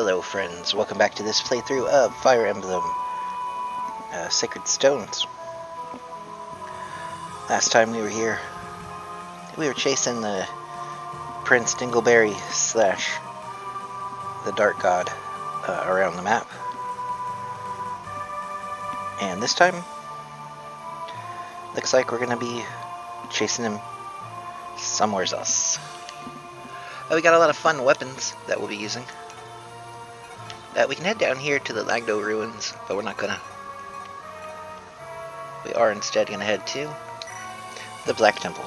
Hello friends, welcome back to this playthrough of Fire Emblem Sacred Stones. Last time we were here, we were chasing the Prince Dingleberry slash the Dark God around the map. And this time, looks like we're going to be chasing him somewhere else. We got a lot of fun weapons that we'll be using. We can head down here to the Lagdo ruins, but we're not gonna. We are instead gonna head to the Black Temple.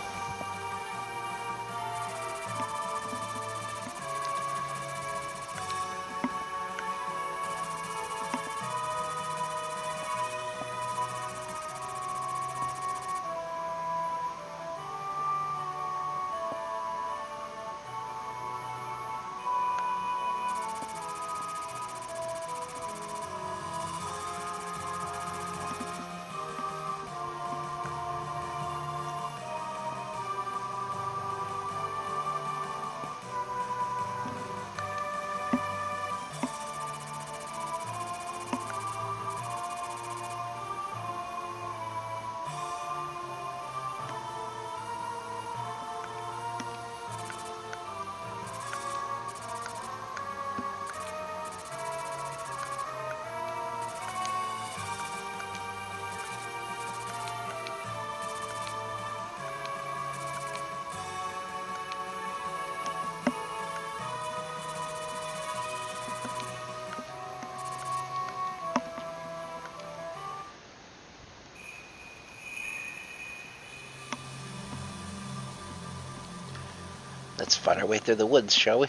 Let's find our way through the woods, shall we?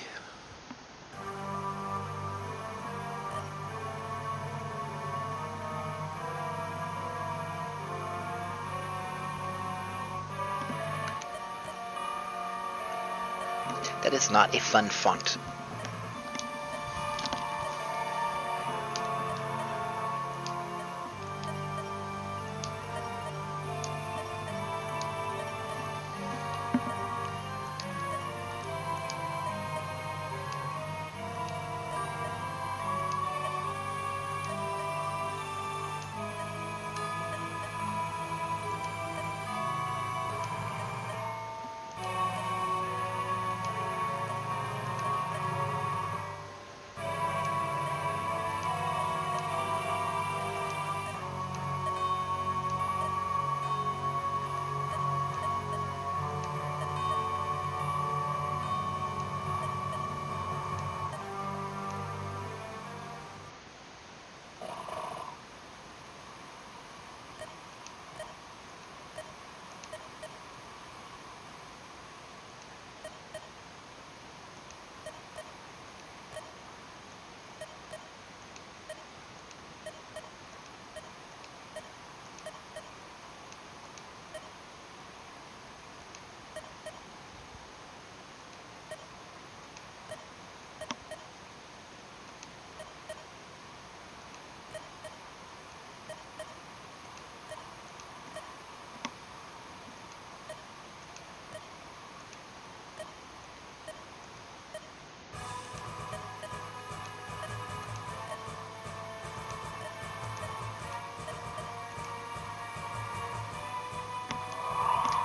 That is not a fun font.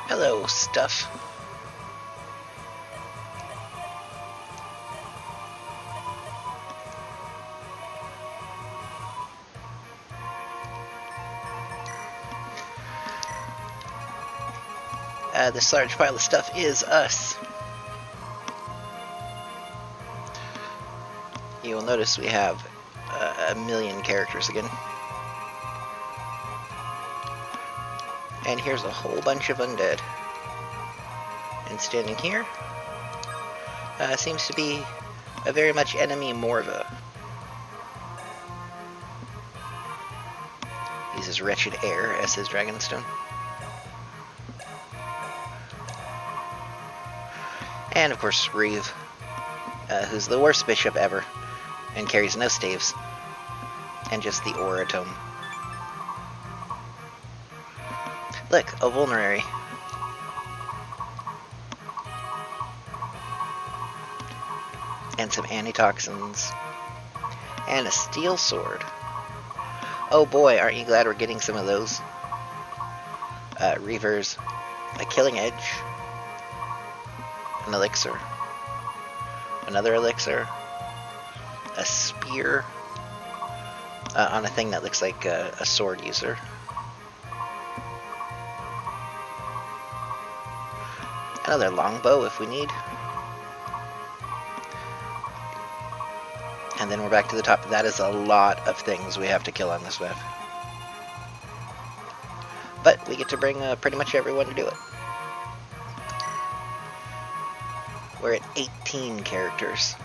Hello, stuff. This large pile of stuff is us. You will notice we have a million characters again. And here's a whole bunch of undead. And standing here seems to be a very much enemy Morva. Uses Wretched Air as his Dragonstone. And of course Reeve, who's the worst bishop ever, and carries no staves, and just the Aura Tome. Look, a vulnerary. And some antitoxins. And a steel sword. Oh boy, aren't you glad we're getting some of those? Reavers. A killing edge. An elixir. Another elixir. A spear. On a thing that looks like a sword user. Another longbow if we need. And then we're back to the top. That is a lot of things we have to kill on this map. But we get to bring pretty much everyone to do it. We're at 18 characters.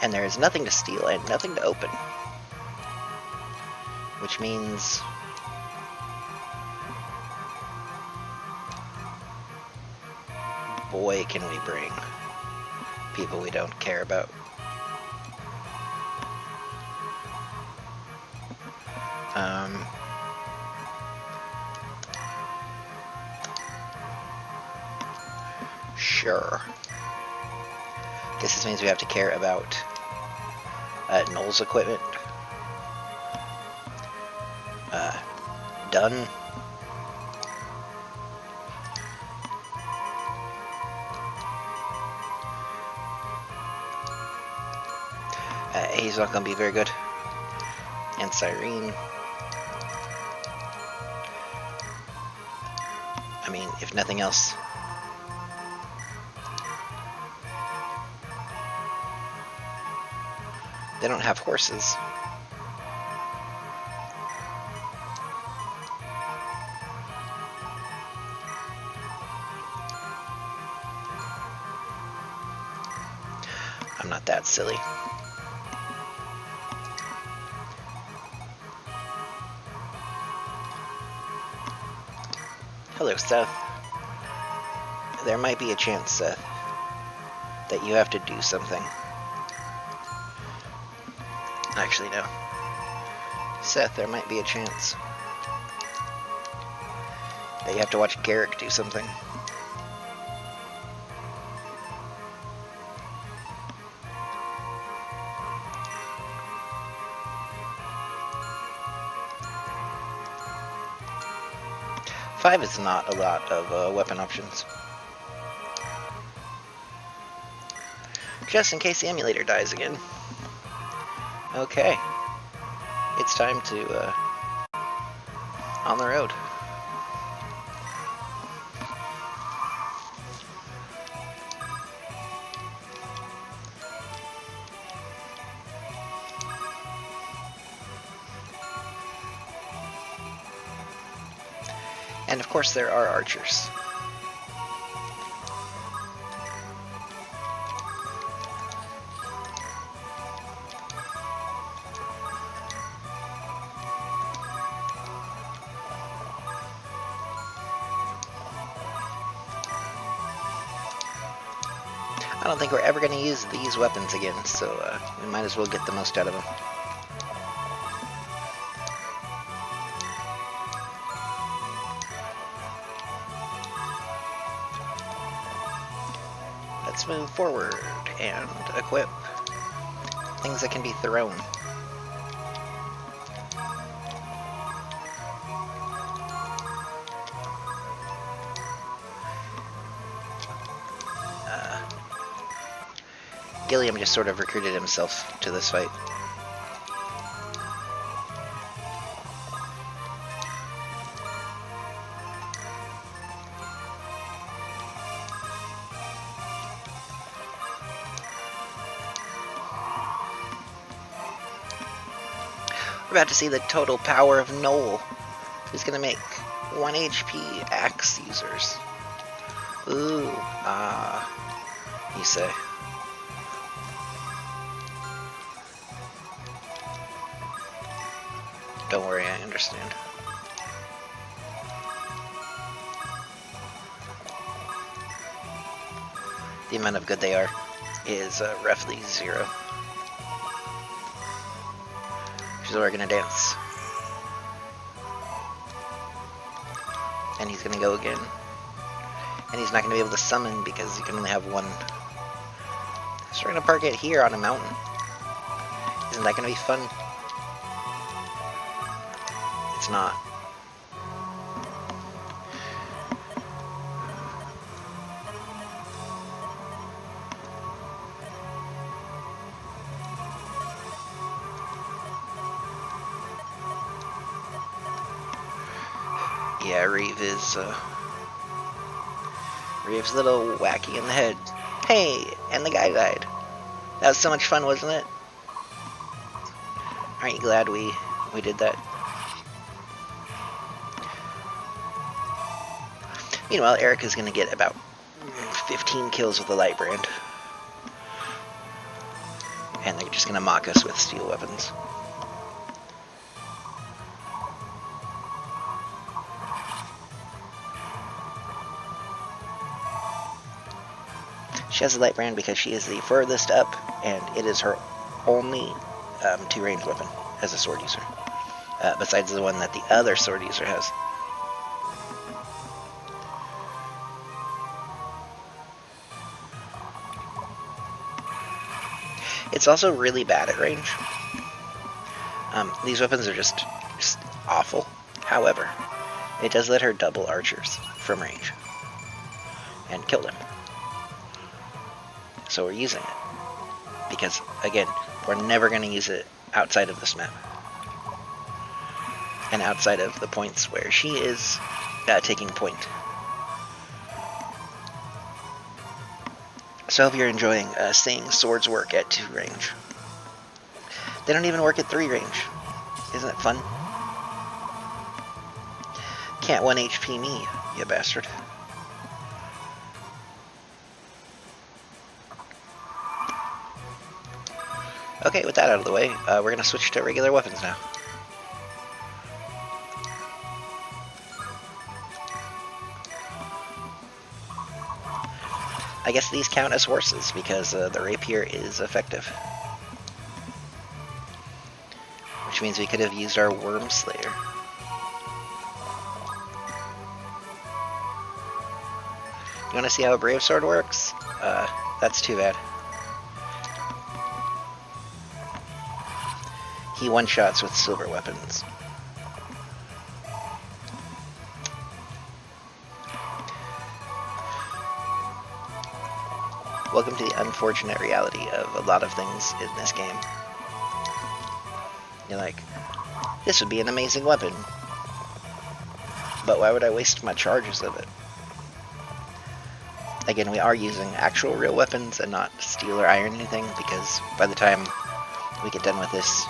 And there is nothing to steal and nothing to open. Which means... boy, can we bring people we don't care about. Sure. Guess this means we have to care about Noel's equipment. Done. He's not going to be very good. And Cyrene. I mean, if nothing else. They don't have horses. I'm not that silly. Hello, Seth. There might be a chance, Seth, that you have to do something. Actually, no. Seth, there might be a chance that you have to watch Garrick do something. Five is not a lot of weapon options. Just in case the emulator dies again. Okay. It's time to, on the road. And of course there are archers. I don't think we're ever going to use these weapons again, so we might as well get the most out of them. Let's move forward and equip things that can be thrown. Gilliam just sort of recruited himself to this fight. We're about to see the total power of Noel, who's going to make 1 HP axe users. Ooh, you say. Don't worry, I understand. The amount of good they are is roughly 0. Which is where we're gonna dance. And he's gonna go again. And he's not gonna be able to summon because you can only have one. So we're gonna park it here on a mountain. Isn't that gonna be fun? It's not. Yeah, Reeve's a little wacky in the head. Hey, and the guy died. That was so much fun, wasn't it? Aren't you glad we did that? Meanwhile, Erika's gonna get about 15 kills with the light brand. And they're just gonna mock us with steel weapons. She has a light brand because she is the furthest up, and it is her only 2-range weapon as a sword user. Besides the one that the other sword user has. It's also really bad at range. These weapons are just awful. However, it does let her double archers from range and kill them. So we're using it. Because, again, we're never going to use it outside of this map. And outside of the points where she is taking point. So I hope you're enjoying seeing swords work at 2 range. They don't even work at 3 range. Isn't it fun? Can't 1 HP me, you bastard. Okay, with that out of the way, we're going to switch to regular weapons now. I guess these count as horses because the rapier is effective. Which means we could have used our Worm Slayer. You want to see how a Brave Sword works? That's too bad. He one-shots with silver weapons. Welcome to the unfortunate reality of a lot of things in this game. You're like, this would be an amazing weapon. But why would I waste my charges of it? Again, we are using actual real weapons and not steel or iron anything, because by the time we get done with this,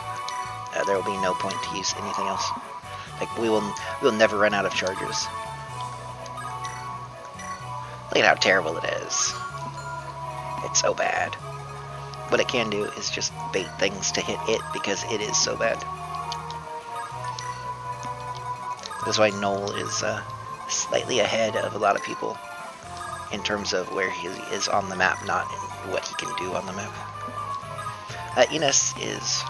there will be no point to use anything else. Like, we'll never run out of charges. Look at how terrible it is. It's so bad. What it can do is just bait things to hit it because it is so bad. That's why Noel is slightly ahead of a lot of people in terms of where he is on the map, not in what he can do on the map. Enos is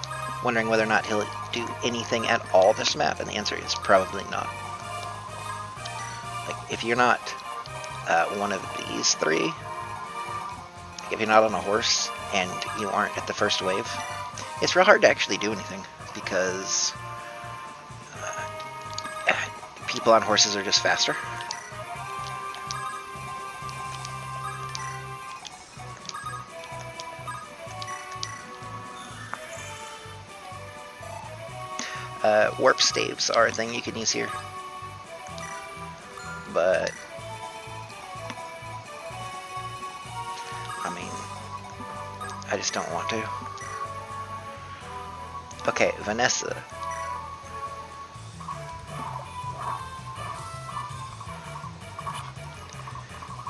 wondering whether or not he'll do anything at all this map, and the answer is probably not. Like, if you're not one of these 3, like if you're not on a horse and you aren't at the first wave, it's real hard to actually do anything, because people on horses are just faster. Warp staves are a thing you can use here, but I mean, I just don't want to. Okay, Vanessa.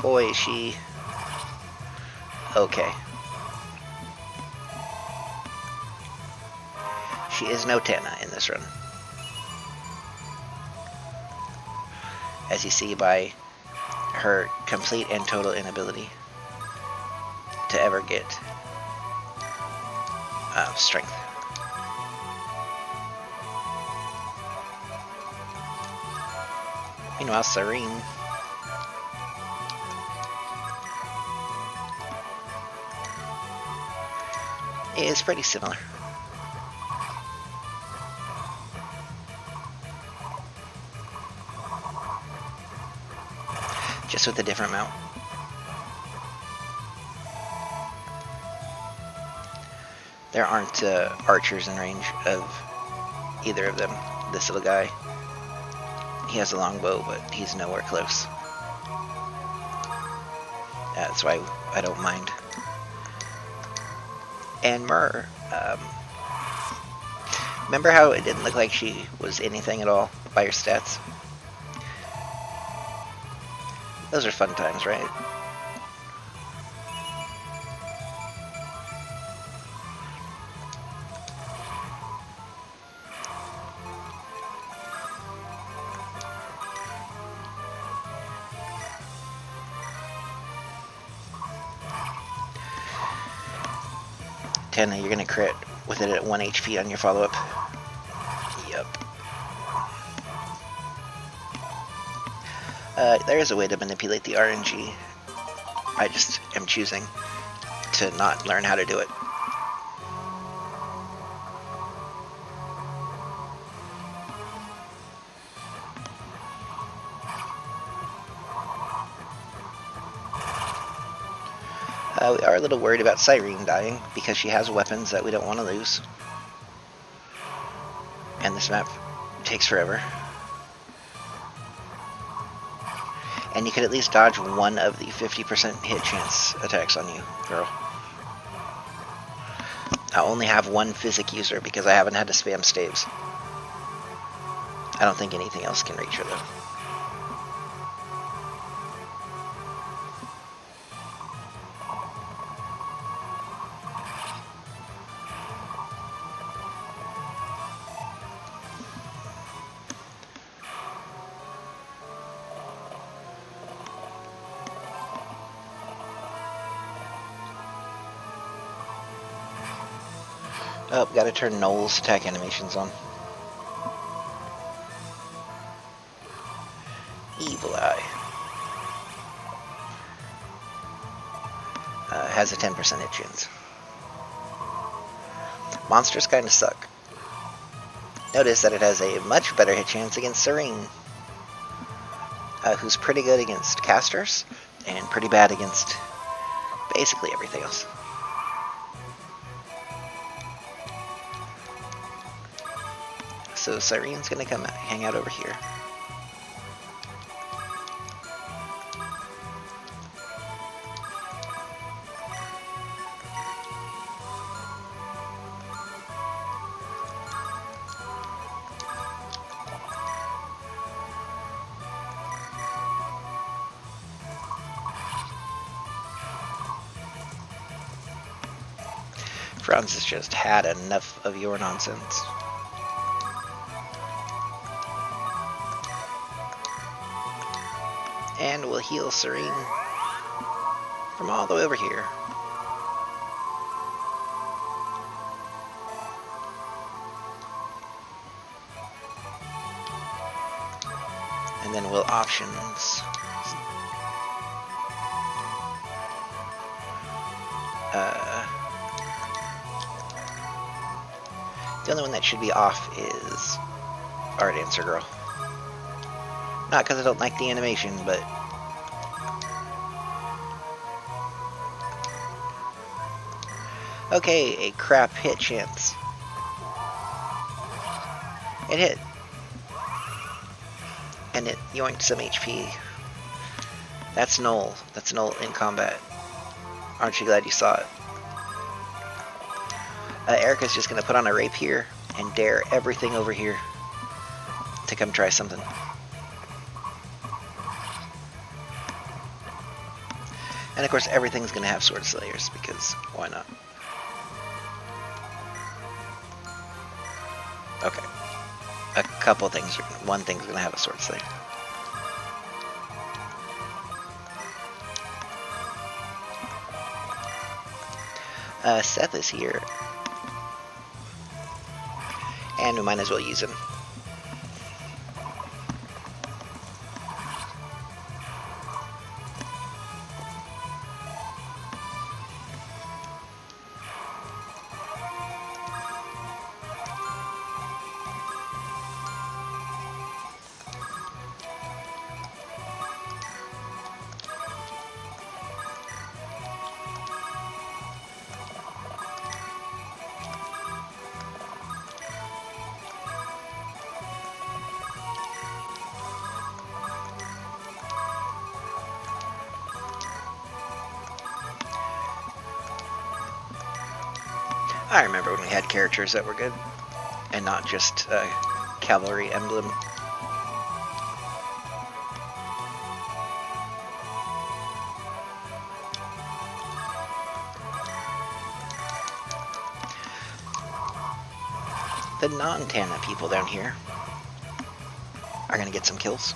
Boy, is she okay. She is no Tana in this run. As you see by her complete and total inability to ever get strength. Meanwhile, Serene is pretty similar. just with a different mount. There aren't archers in range of either of them. This little guy, he has a longbow, but he's nowhere close. That's why I don't mind. And Myrrh, remember how it didn't look like she was anything at all by her stats? Those are fun times, right? Tenna, you're gonna crit with it at 1 HP on your follow-up. Yep. There is a way to manipulate the RNG. I just am choosing to not learn how to do it. We are a little worried about Cyrene dying because she has weapons that we don't want to lose. And this map takes forever. And you could at least dodge one of the 50% hit chance attacks on you, girl. I only have one physic user because I haven't had to spam staves. I don't think anything else can reach her though. Oh, gotta turn Noel's attack animations on. Evil Eye. Has a 10% hit chance. Monsters kinda suck. Notice that it has a much better hit chance against Serene, who's pretty good against casters, and pretty bad against basically everything else. So Cyrene's gonna come hang out over here. Franz has just had enough of your nonsense. And we'll heal Serene from all the way over here. And then we'll options. The only one that should be off is Art Dancer Girl. Not because I don't like the animation, but okay, a crap hit chance. It hit. And it yoinked some HP. That's Noel. That's Noel in combat. Aren't you glad you saw it? Erika's just gonna put on a rapier and dare everything over here to come try something. And of course everything's gonna have sword slayers because why not? Okay. A couple things one thing's gonna have a sword slayer. Seth is here. And we might as well use him. I remember when we had characters that were good, and not just cavalry emblem. The non-Tana people down here are going to get some kills.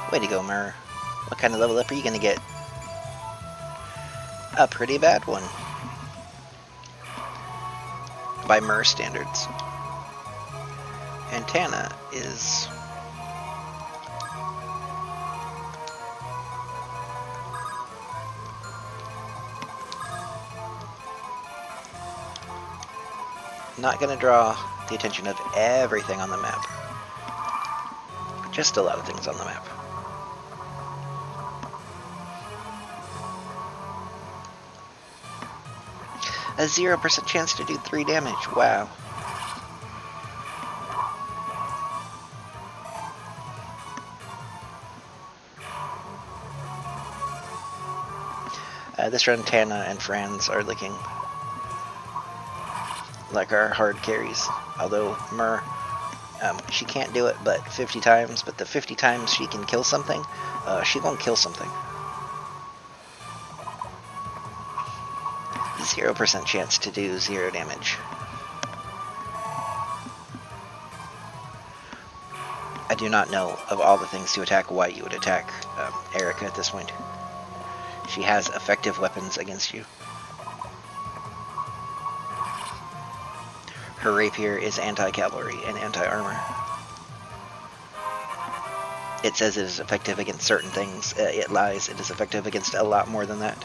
Way to go, Myrrh. What kind of level up are you going to get? A pretty bad one. By Myrrh standards. And Tana is... not going to draw the attention of everything on the map. Just a lot of things on the map. A 0% chance to do 3 damage. Wow. This run, Tana and Franz are looking like our hard carries. Although Myrrh, she can't do it but 50 times, but the 50 times she can kill something, she won't kill something. 0% chance to do 0 damage. I do not know of all the things to attack why you would attack Erika at this point. She has effective weapons against you. Her rapier is anti-cavalry and anti-armor. It says it is effective against certain things. It lies. It is effective against a lot more than that.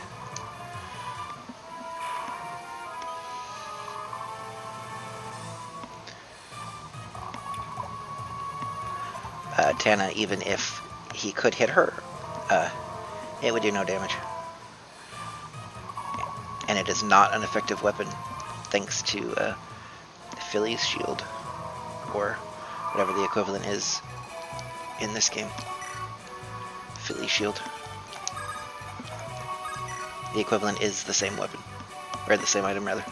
Tana, even if he could hit her, it would do no damage. And it is not an effective weapon, thanks to Philly's shield, or whatever the equivalent is in this game. Philly shield. The equivalent is the same weapon, or the same item rather.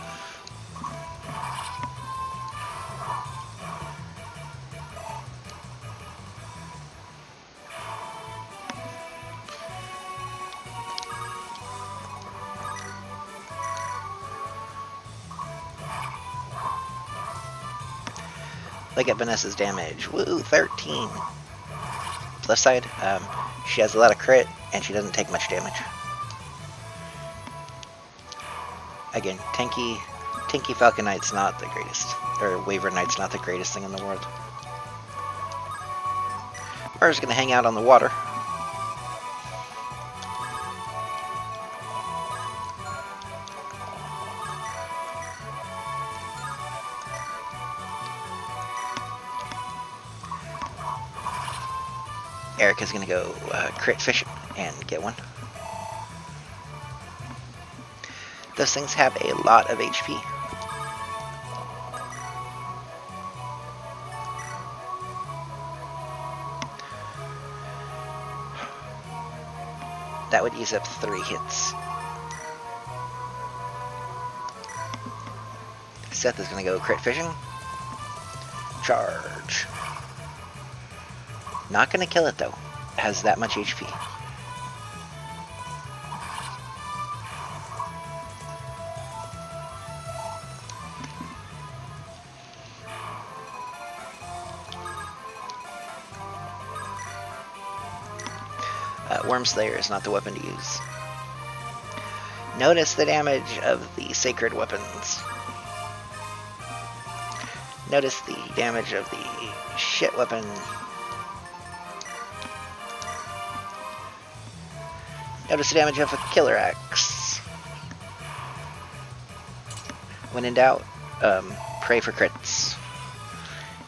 Look at Vanessa's damage. Woo, 13. Plus side, she has a lot of crit, and she doesn't take much damage. Again, tanky Falcon Knight's not the greatest, or Waver Knight's not the greatest thing in the world. Myrrh's gonna hang out on the water. Erika's gonna go crit fishing and get one. Those things have a lot of HP. That would use up 3 hits. Seth is gonna go crit fishing. Charge. Not gonna kill it though. It has that much HP. Wormslayer is not the weapon to use. Notice the damage of the sacred weapons. Notice the damage of the shit weapon. Notice the damage of a killer axe. When in doubt, pray for crits.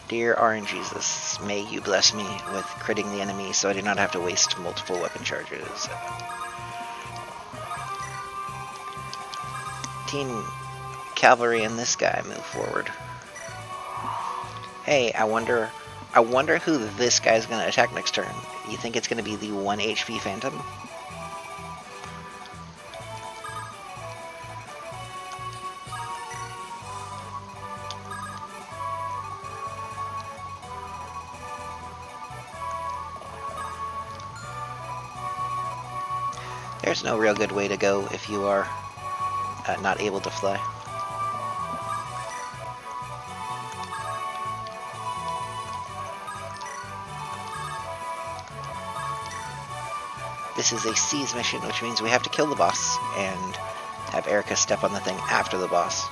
Dear RNGesus, may you bless me with critting the enemy so I do not have to waste multiple weapon charges. 15 cavalry and this guy move forward. Hey, I wonder who this guy's gonna attack next turn. You think it's gonna be the 1 HP Phantom? There's no real good way to go if you are not able to fly. This is a seize mission, which means we have to kill the boss and have Erika step on the thing after the boss.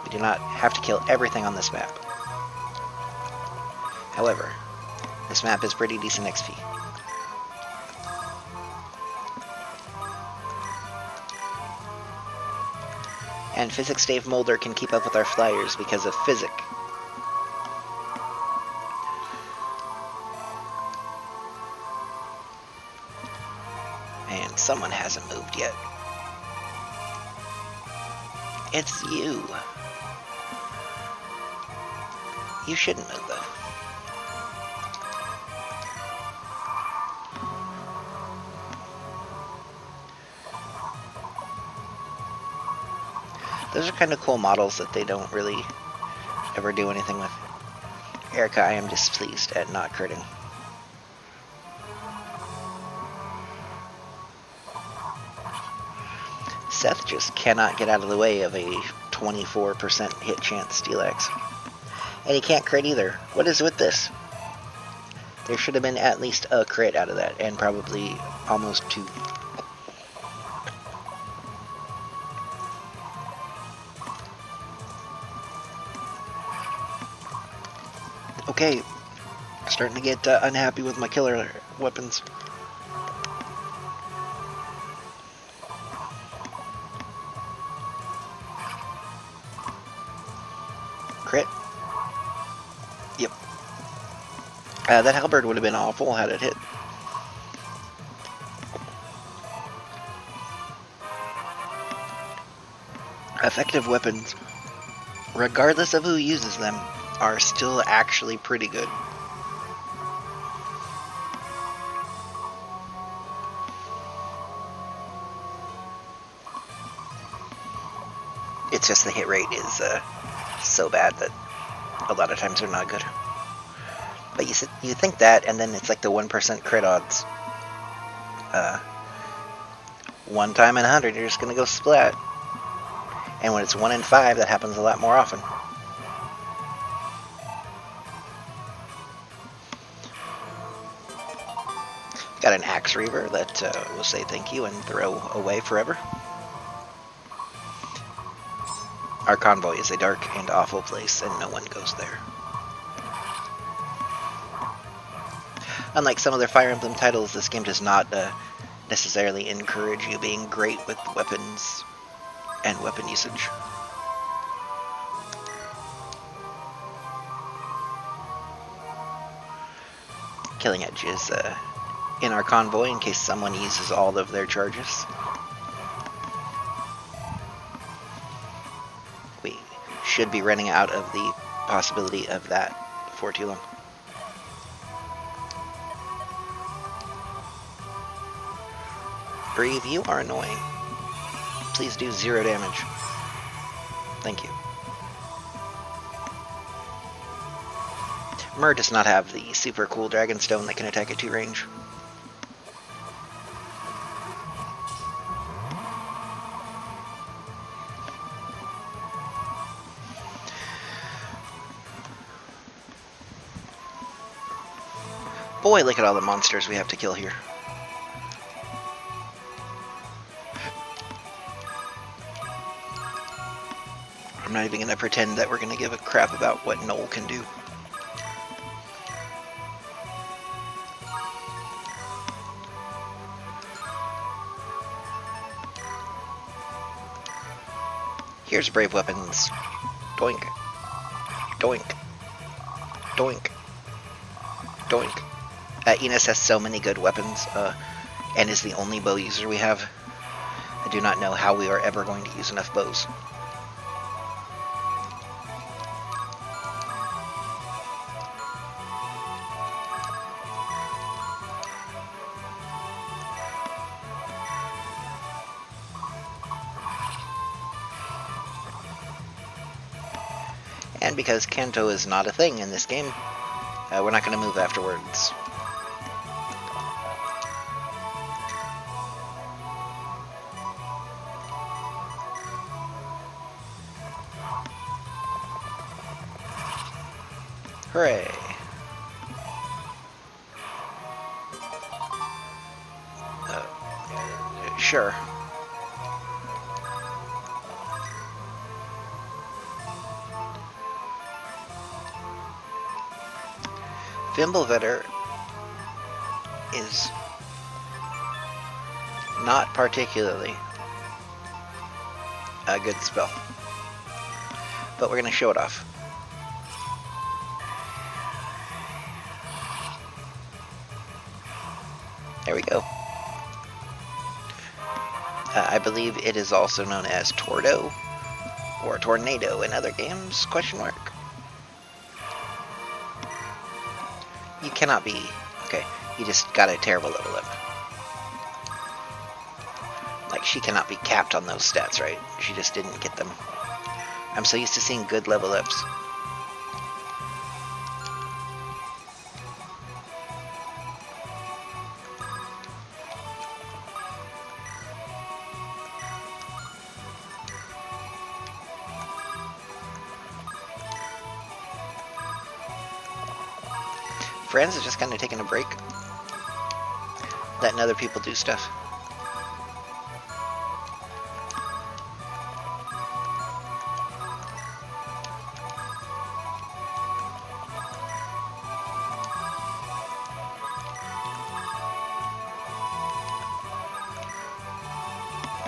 We do not have to kill everything on this map. However, this map is pretty decent XP. And Physics Dave Mulder can keep up with our flyers because of Physic. And someone hasn't moved yet. It's you. You shouldn't move, though. Those are kind of cool models that they don't really ever do anything with. Erika, I am displeased at not critting. Seth just cannot get out of the way of a 24% hit chance Steel Axe. And he can't crit either. What is with this? There should have been at least a crit out of that, and probably almost 2. Okay, starting to get unhappy with my killer weapons. Crit. Yep. That halberd would have been awful had it hit. Effective weapons, regardless of who uses them, are still actually pretty good. It's just the hit rate is so bad that a lot of times they're not good. But you think that, and then it's like the 1% crit odds. One time in 100, you're just gonna go splat. And when it's 1 in 5, that happens a lot more often. Got an Axe Reaver that will say thank you and throw away forever. Our convoy is a dark and awful place, and no one goes there. Unlike some other Fire Emblem titles, this game does not necessarily encourage you being great with weapons and weapon usage. Killing Edge is in our convoy in case someone uses all of their charges. We should be running out of the possibility of that for too long. Breathe, you are annoying. Please do 0 damage. Thank you. Myrrh does not have the super cool Dragon Stone that can attack at 2 range. Boy, look at all the monsters we have to kill here. I'm not even going to pretend that we're going to give a crap about what Noel can do. Here's Brave Weapons. Doink. Doink. Doink. doink. Enos has so many good weapons, and is the only bow user we have. I do not know how we are ever going to use enough bows. And because Kanto is not a thing in this game, we're not going to move afterwards. Hooray! Sure. Fimbulvetter is not particularly a good spell, but we're going to show it off. There we go. I believe it is also known as Tordo or Tornado in other games, question mark. You cannot be... Okay, you just got a terrible level up. Like, she cannot be capped on those stats, right? She just didn't get them. I'm so used to seeing good level ups. Friends is just kind of taking a break, letting other people do stuff.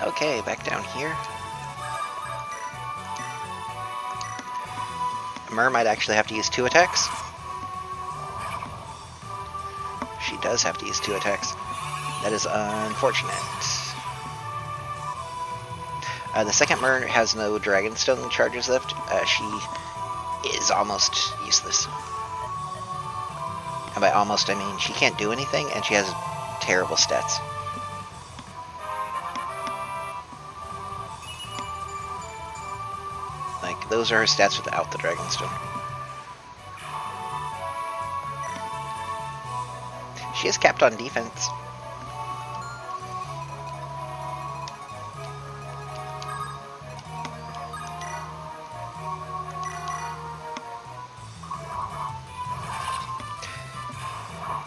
Okay, back down here. Mer might actually have to use 2 attacks. She does have to use 2 attacks. That is unfortunate. The second Mer has no Dragonstone charges left. She is almost useless. And by almost, I mean she can't do anything, and she has terrible stats. Like, those are her stats without the Dragonstone. She is capped on defense.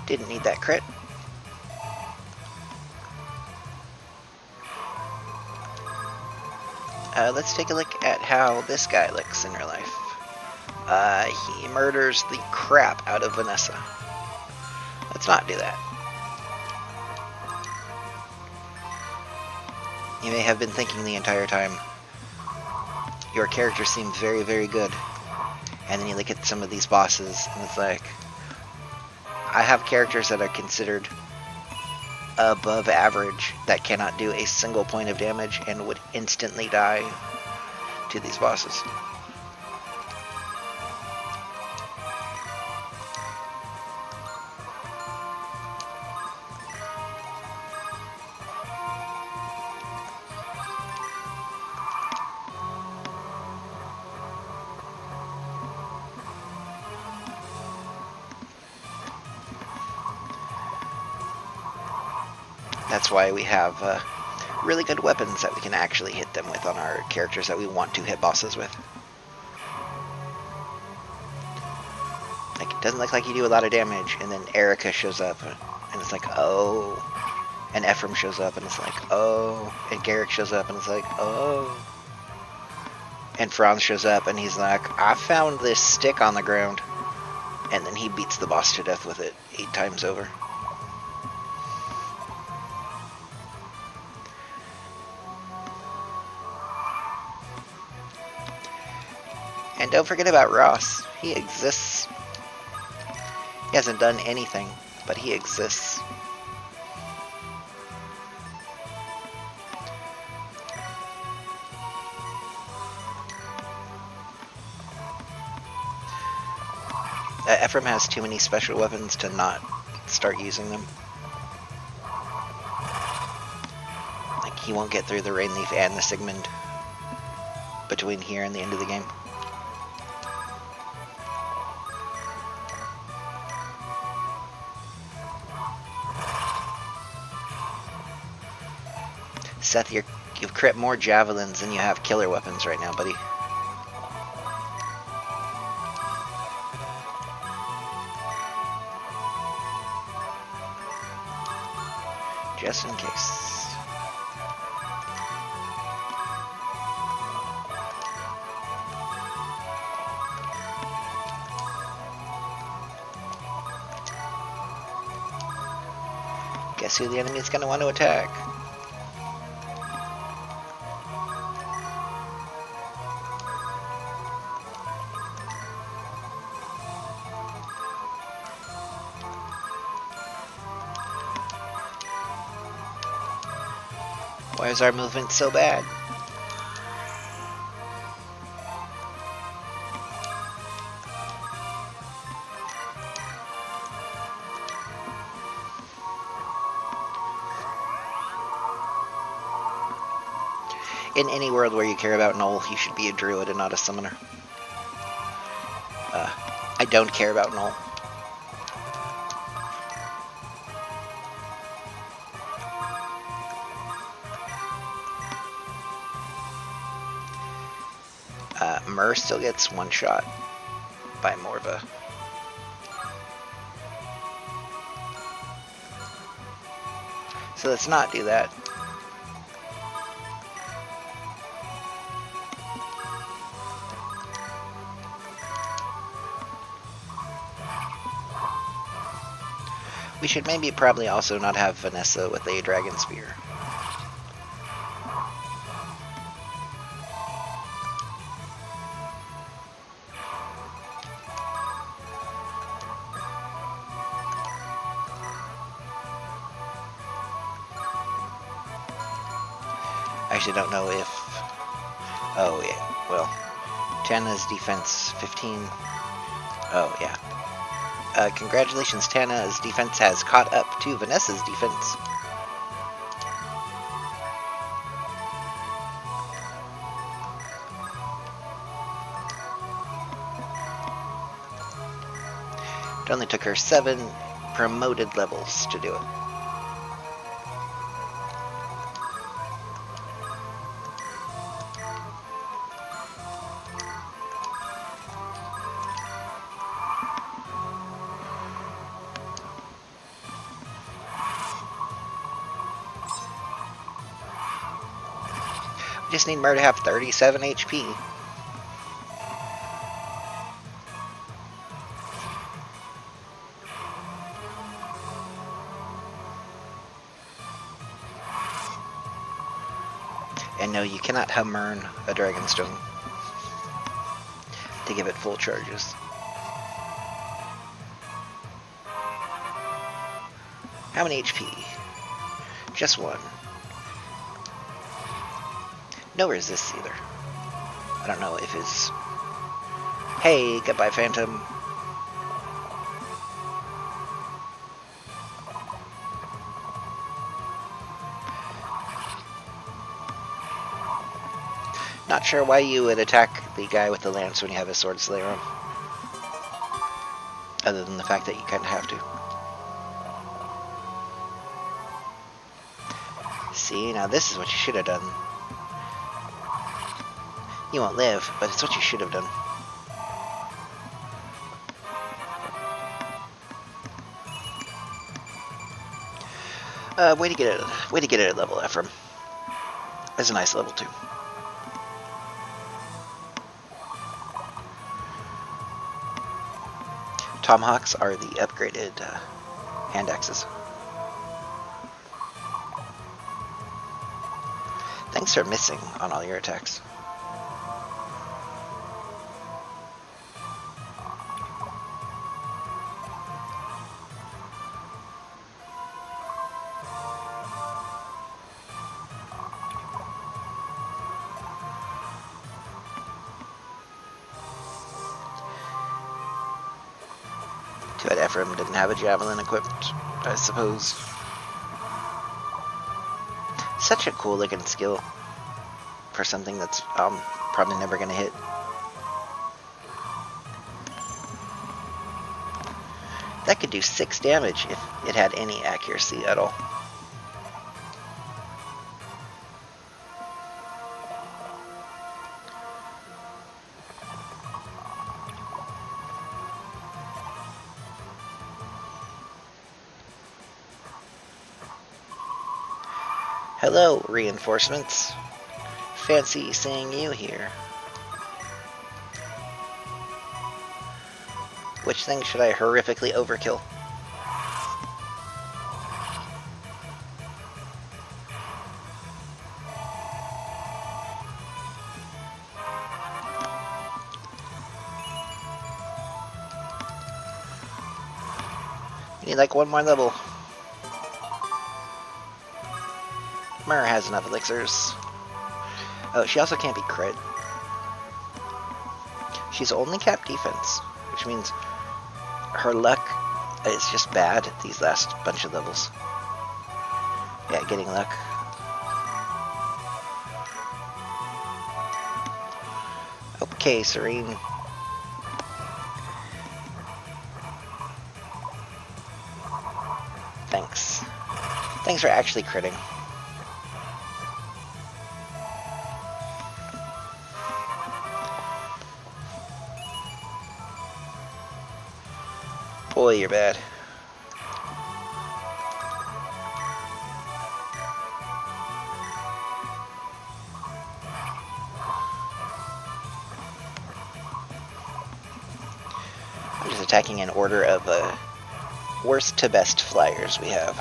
Didn't need that crit. Let's take a look at how this guy looks in real life. He murders the crap out of Vanessa. Let's not do that. You may have been thinking the entire time, your character seems very, very good. And then you look at some of these bosses, and it's like, I have characters that are considered above average that cannot do a single point of damage and would instantly die to these bosses. That's why we have really good weapons that we can actually hit them with on our characters that we want to hit bosses with. Like, it doesn't look like you do a lot of damage, and then Erika shows up, and it's like, oh. And Ephraim shows up, and it's like, oh. And Garrick shows up, and it's like, oh. And Franz shows up, and he's like, I found this stick on the ground. And then he beats the boss to death with it 8 times over. And don't forget about Ross. He exists. He hasn't done anything, but he exists. Ephraim has too many special weapons to not start using them. Like, he won't get through the Rain Leaf and the Sigmund between here and the end of the game. Seth, you've crit more javelins than you have killer weapons right now, buddy. Just in case. Guess who the enemy is going to want to attack? Why is our movement so bad? In any world where you care about Null, you should be a druid and not a summoner. I don't care about Null. Myrrh still gets one shot by Morva. So let's not do that. We should maybe probably also not have Vanessa with a Dragon Spear. I actually don't know if... Oh, yeah. Well, Tana's defense 15. Oh, yeah. Congratulations, Tana's defense has caught up to Vanessa's defense. It only took her 7 promoted levels to do it. Just need Myrrh to have 37 HP. And no, you cannot Hummern a Dragonstone to give it full charges. How many HP? Just 1. No resists either. I don't know if it's... Hey, goodbye, Phantom. Not sure why you would attack the guy with the lance when you have a Sword Slayer on. Other than the fact that you kind of have to. See, now this is what you should have done. You won't live, but it's what you should have done. Way to get it at level, Ephraim. That's a nice level too. Tomahawks are the upgraded hand axes. Thanks for missing on all your attacks. Too bad Ephraim didn't have a javelin equipped, I suppose. Such a cool looking skill for something that's probably never going to hit. That could do 6 damage if it had any accuracy at all. Hello, reinforcements. Fancy seeing you here. Which thing should I horrifically overkill? We need like 1 more level. Myrrh has enough elixirs. Oh, she also can't be crit. She's only cap defense, which means her luck is just bad these last bunch of levels. Yeah, getting luck. Okay, Serene. Thanks. Thanks for actually critting. Boy, you're bad. I'm just attacking in order of worst to best flyers we have.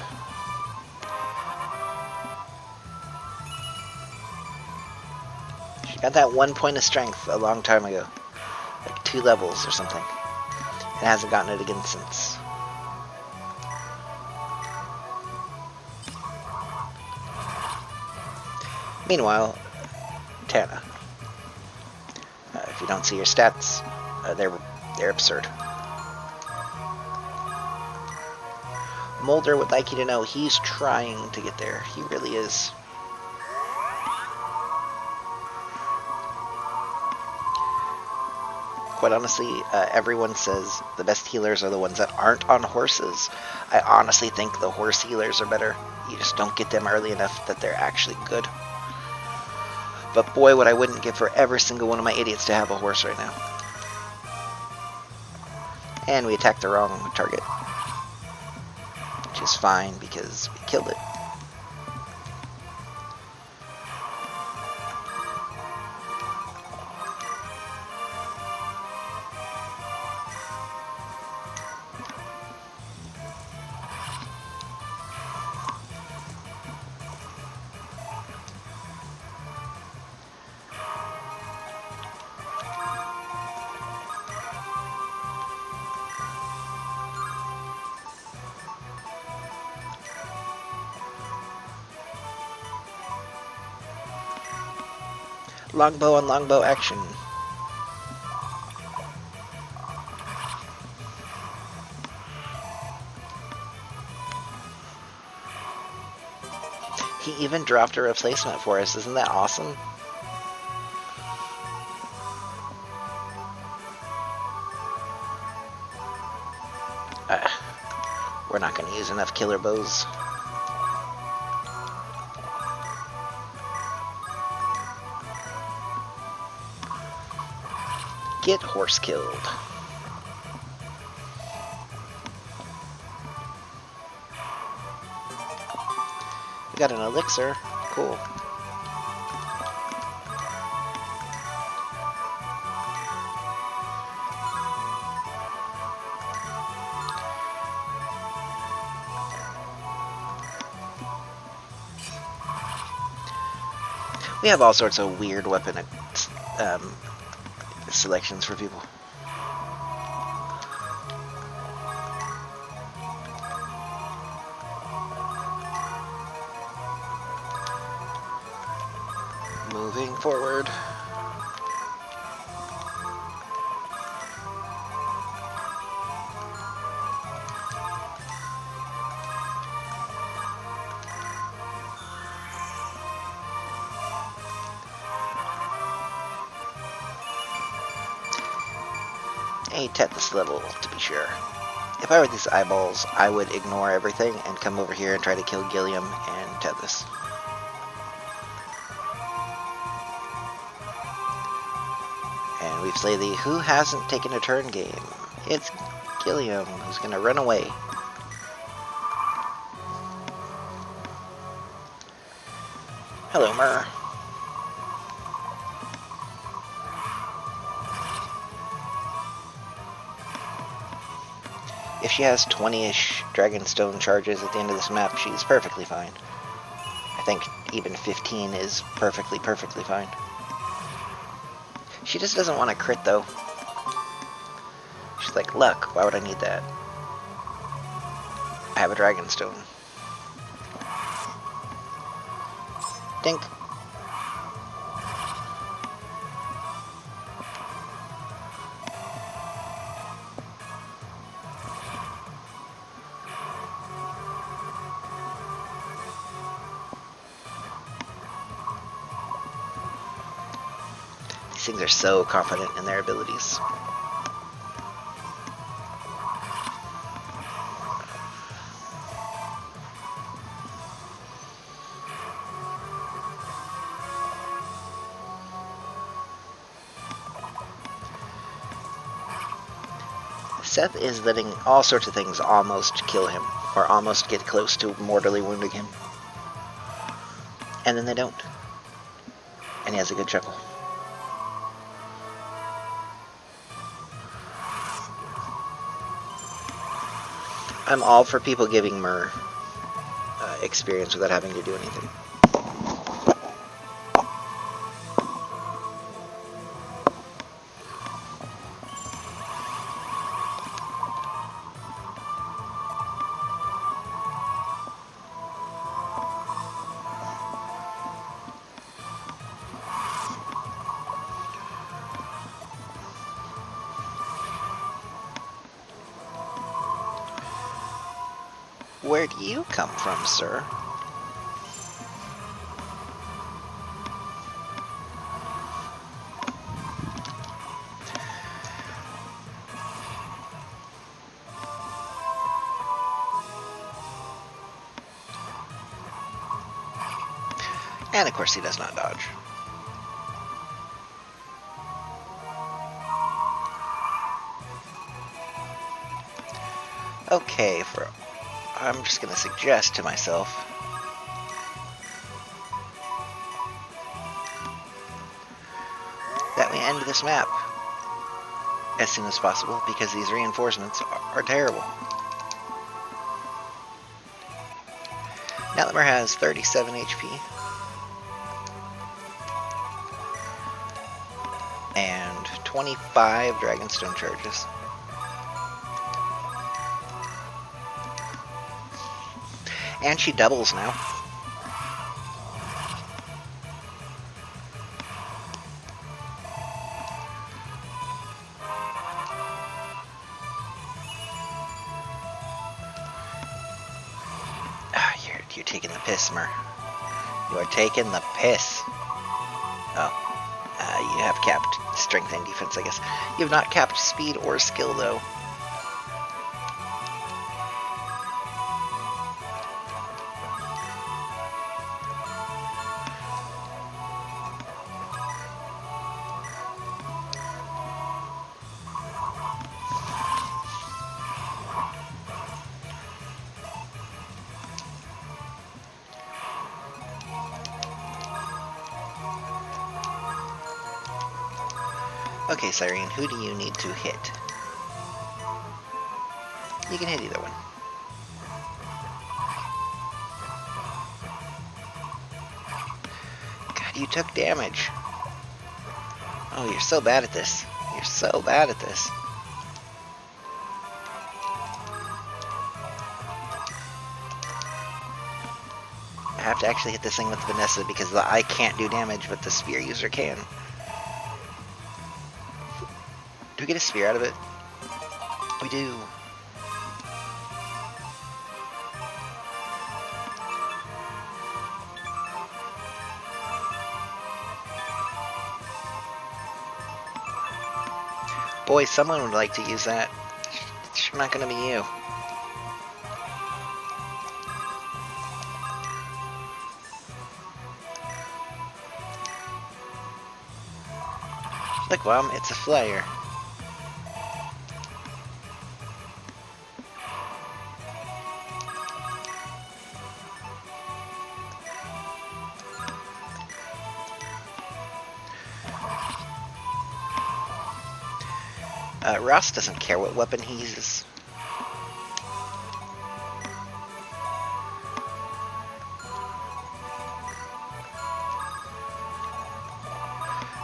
She got that 1 point of strength a long time ago. Like 2 levels or something. And hasn't gotten it again since. Meanwhile, Tana. If you don't see your stats, they're absurd. Mulder would like you to know he's trying to get there. He really is. Quite honestly, everyone says the best healers are the ones that aren't on horses. I honestly think the horse healers are better. You just don't get them early enough that they're actually good. But boy, what I wouldn't give for every single one of my idiots to have a horse right now. And we attacked the wrong target. Which is fine because we killed it. Longbow on longbow action. He even dropped a replacement for us. Isn't that awesome? We're not going to use enough killer bows. Get horse killed. We got an elixir. Cool. We have all sorts of weird weapon selections for people. Moving forward. a Tethys level, to be sure. If I were these eyeballs, I would ignore everything and come over here and try to kill Gilliam and Tethys. And we play the Who Hasn't Taken a Turn game. It's Gilliam, who's going to run away. Hello, Myrrh. If she has 20-ish Dragonstone charges at the end of this map, she's perfectly fine. I think even 15 is perfectly fine. She just doesn't want to crit, though. She's like, luck, why would I need that? I have a Dragonstone. Dink. These things are so confident in their abilities. Seth is letting all sorts of things almost kill him, or almost get close to mortally wounding him. And then they don't. And he has a good chuckle. I'm all for people giving Myrrh experience without having to do anything. Where do you come from, sir? And of course he does not dodge. Okay, I'm just going to suggest to myself that we end this map as soon as possible because these reinforcements are terrible. Nightmare has 37 HP and 25 Dragonstone charges. And she doubles now. You're taking the piss, Myrrh. You are taking the piss. Oh. You have capped strength and defense, I guess. You have not capped speed or skill, though. Okay, Cyrene, who do you need to hit? You can hit either one. God, you took damage. Oh, you're so bad at this. You're so bad at this. I have to actually hit this thing with Vanessa because the eye can't do damage, but the spear user can. Do we get a spear out of it? We do. Boy, someone would like to use that. It's sure not going to be you. Look, Mom, it's a flyer. Ross doesn't care what weapon he uses.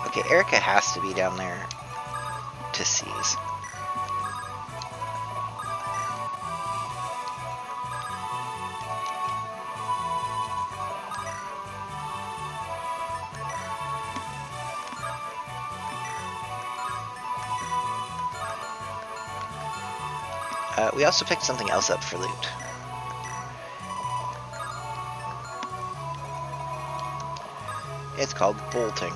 Okay, Erika has to be down there to seize. We also picked something else up for loot. It's called bolting.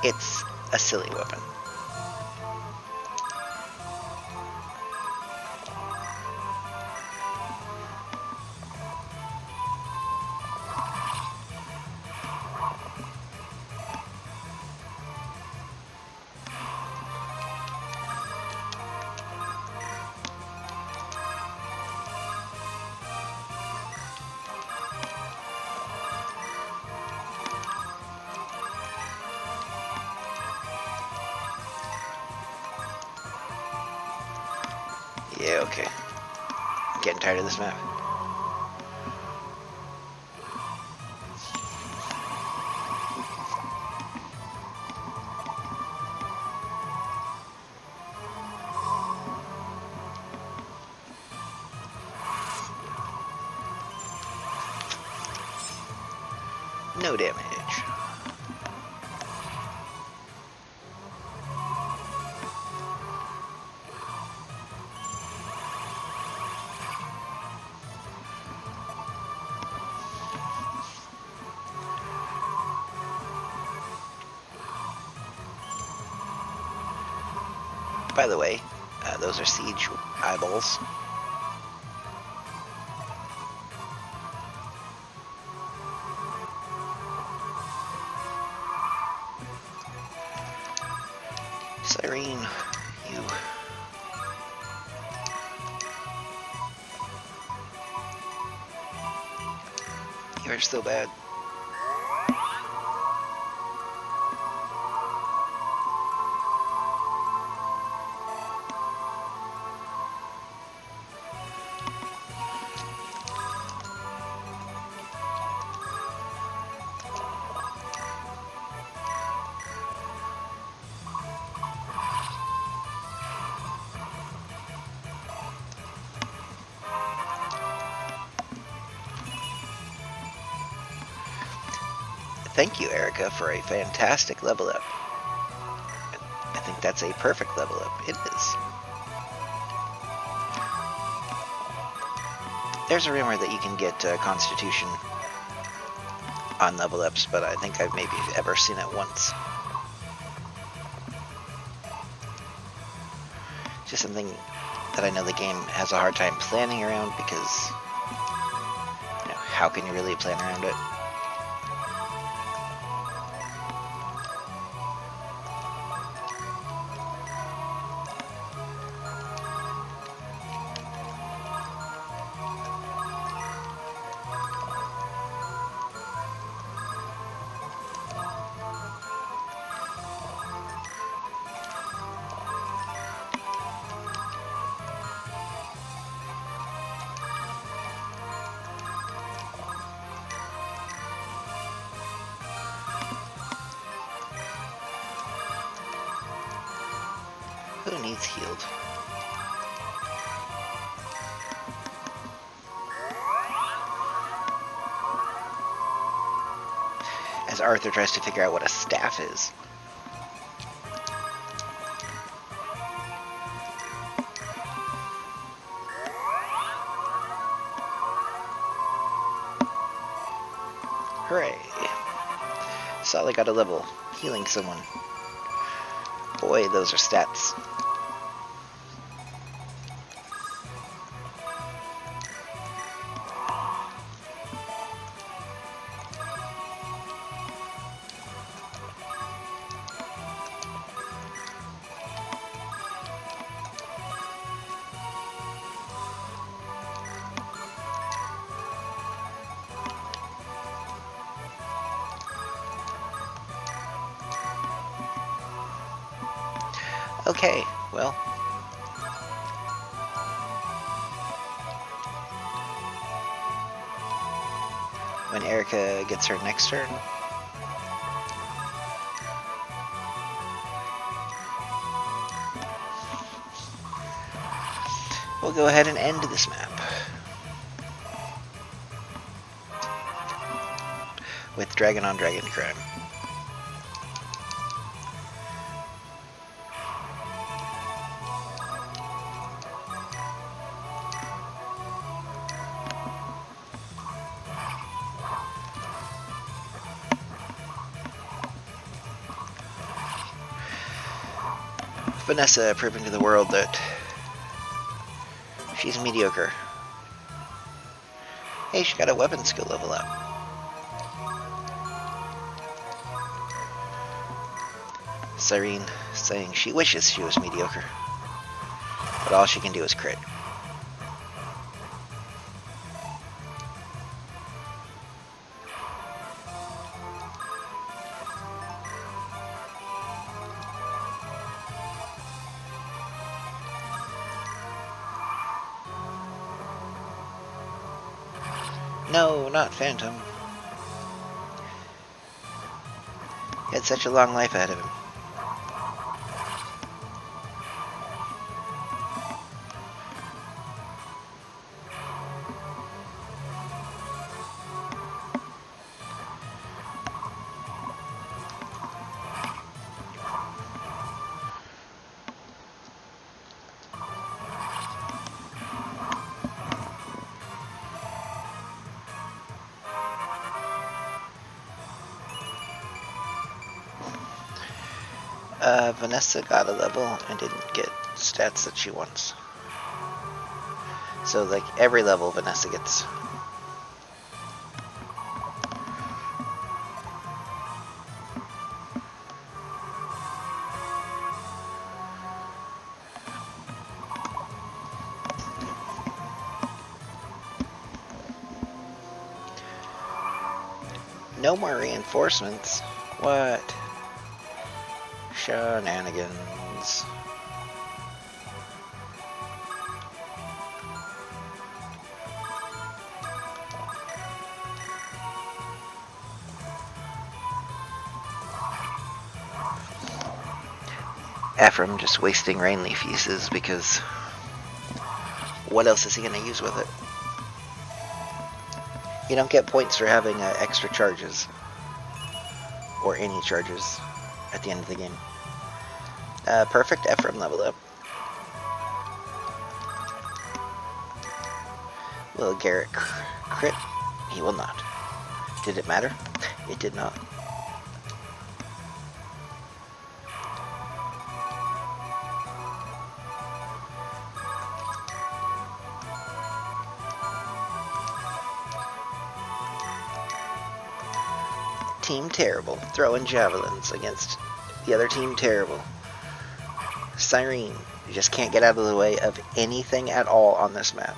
It's a silly weapon. Yeah, okay. I'm getting tired of this map. No damage. By the way, those are siege eyeballs. Cyrene, you. You're so bad. Thank you, Erika, for a fantastic level up. I think that's a perfect level up. It is. There's a rumor that you can get Constitution on level ups, but I think I've maybe ever seen it once. Just something that I know the game has a hard time planning around because, you know, how can you really plan around it? Who needs healed? As Arthur tries to figure out what a staff is. Hooray! Saw I got a level. Healing someone. Boy, those are stats. Okay, well. When Erika gets her next turn. We'll go ahead and end this map. With Dragon on Dragon crime. Vanessa proving to the world that she's mediocre. Hey, she got a weapon skill level up. Cyrene saying she wishes she was mediocre, but all she can do is crit. No, not Phantom. He had such a long life ahead of him. Vanessa got a level and didn't get stats that she wants. So, like, every level Vanessa gets. No more reinforcements? What? Shenanigans. Ephraim just wasting rain leaf uses because what else is he going to use with it? You don't get points for having extra charges or any charges at the end of the game. Perfect Ephraim level up. Will Garrett crit? He will not. Did it matter? It did not. Team Terrible throwing javelins against the other Team Terrible. Cyrene, you just can't get out of the way of anything at all on this map.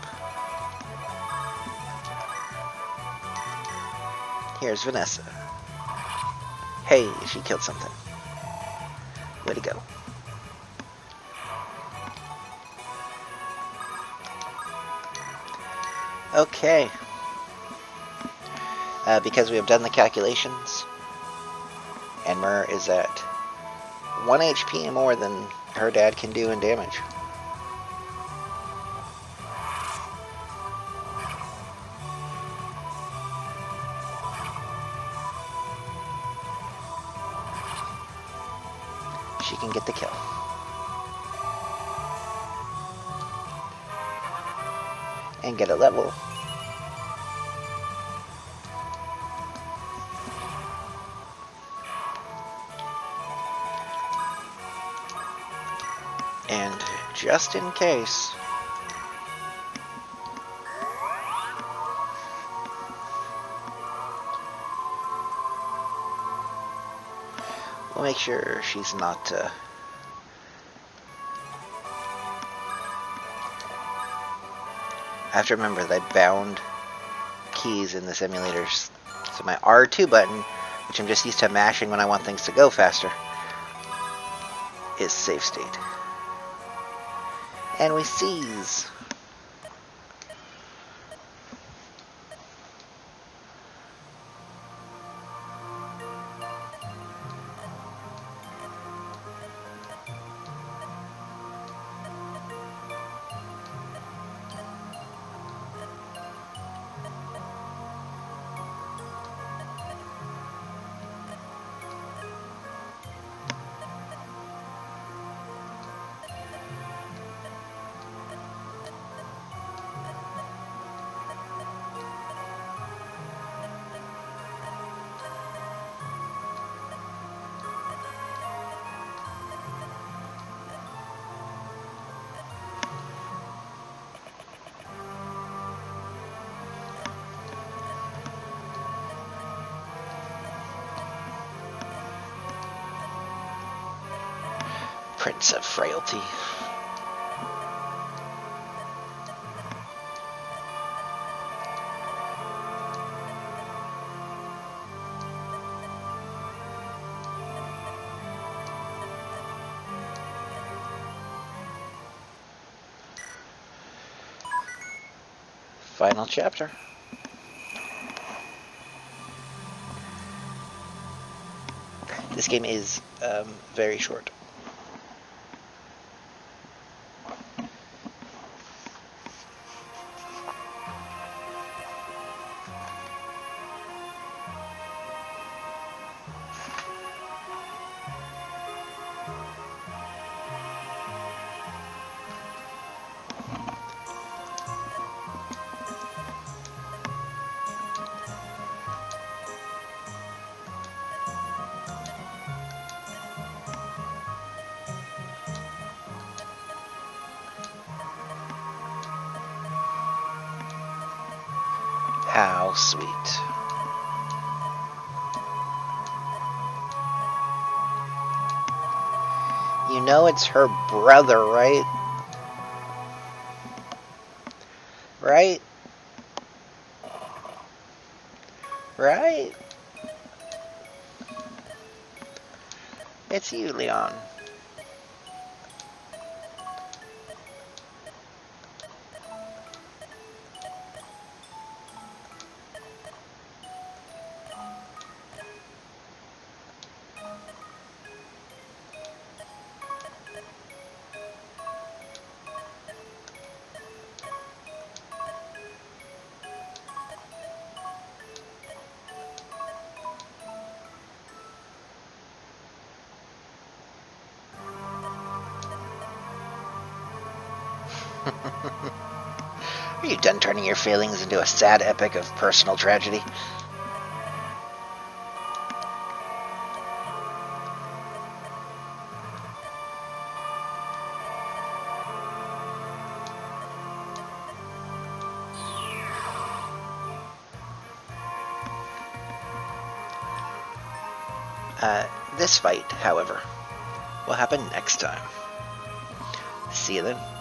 Here's Vanessa. Hey, she killed something. Way to go. Okay. Because we have done the calculations, Enmer is at 1 HP more than her dad can do in damage. She can get the kill. And get a level. And just in case, we'll make sure she's not I have to remember that I bound keys in this emulator. So my R2 button, which I'm just used to mashing when I want things to go faster, is save state. And we seize. Prince of Frailty. Final chapter. This game is very short. How sweet. You know it's her brother, right? Right? Right? It's you, Leon. Are you done turning your feelings into a sad epic of personal tragedy? This fight, however, will happen next time. See you then.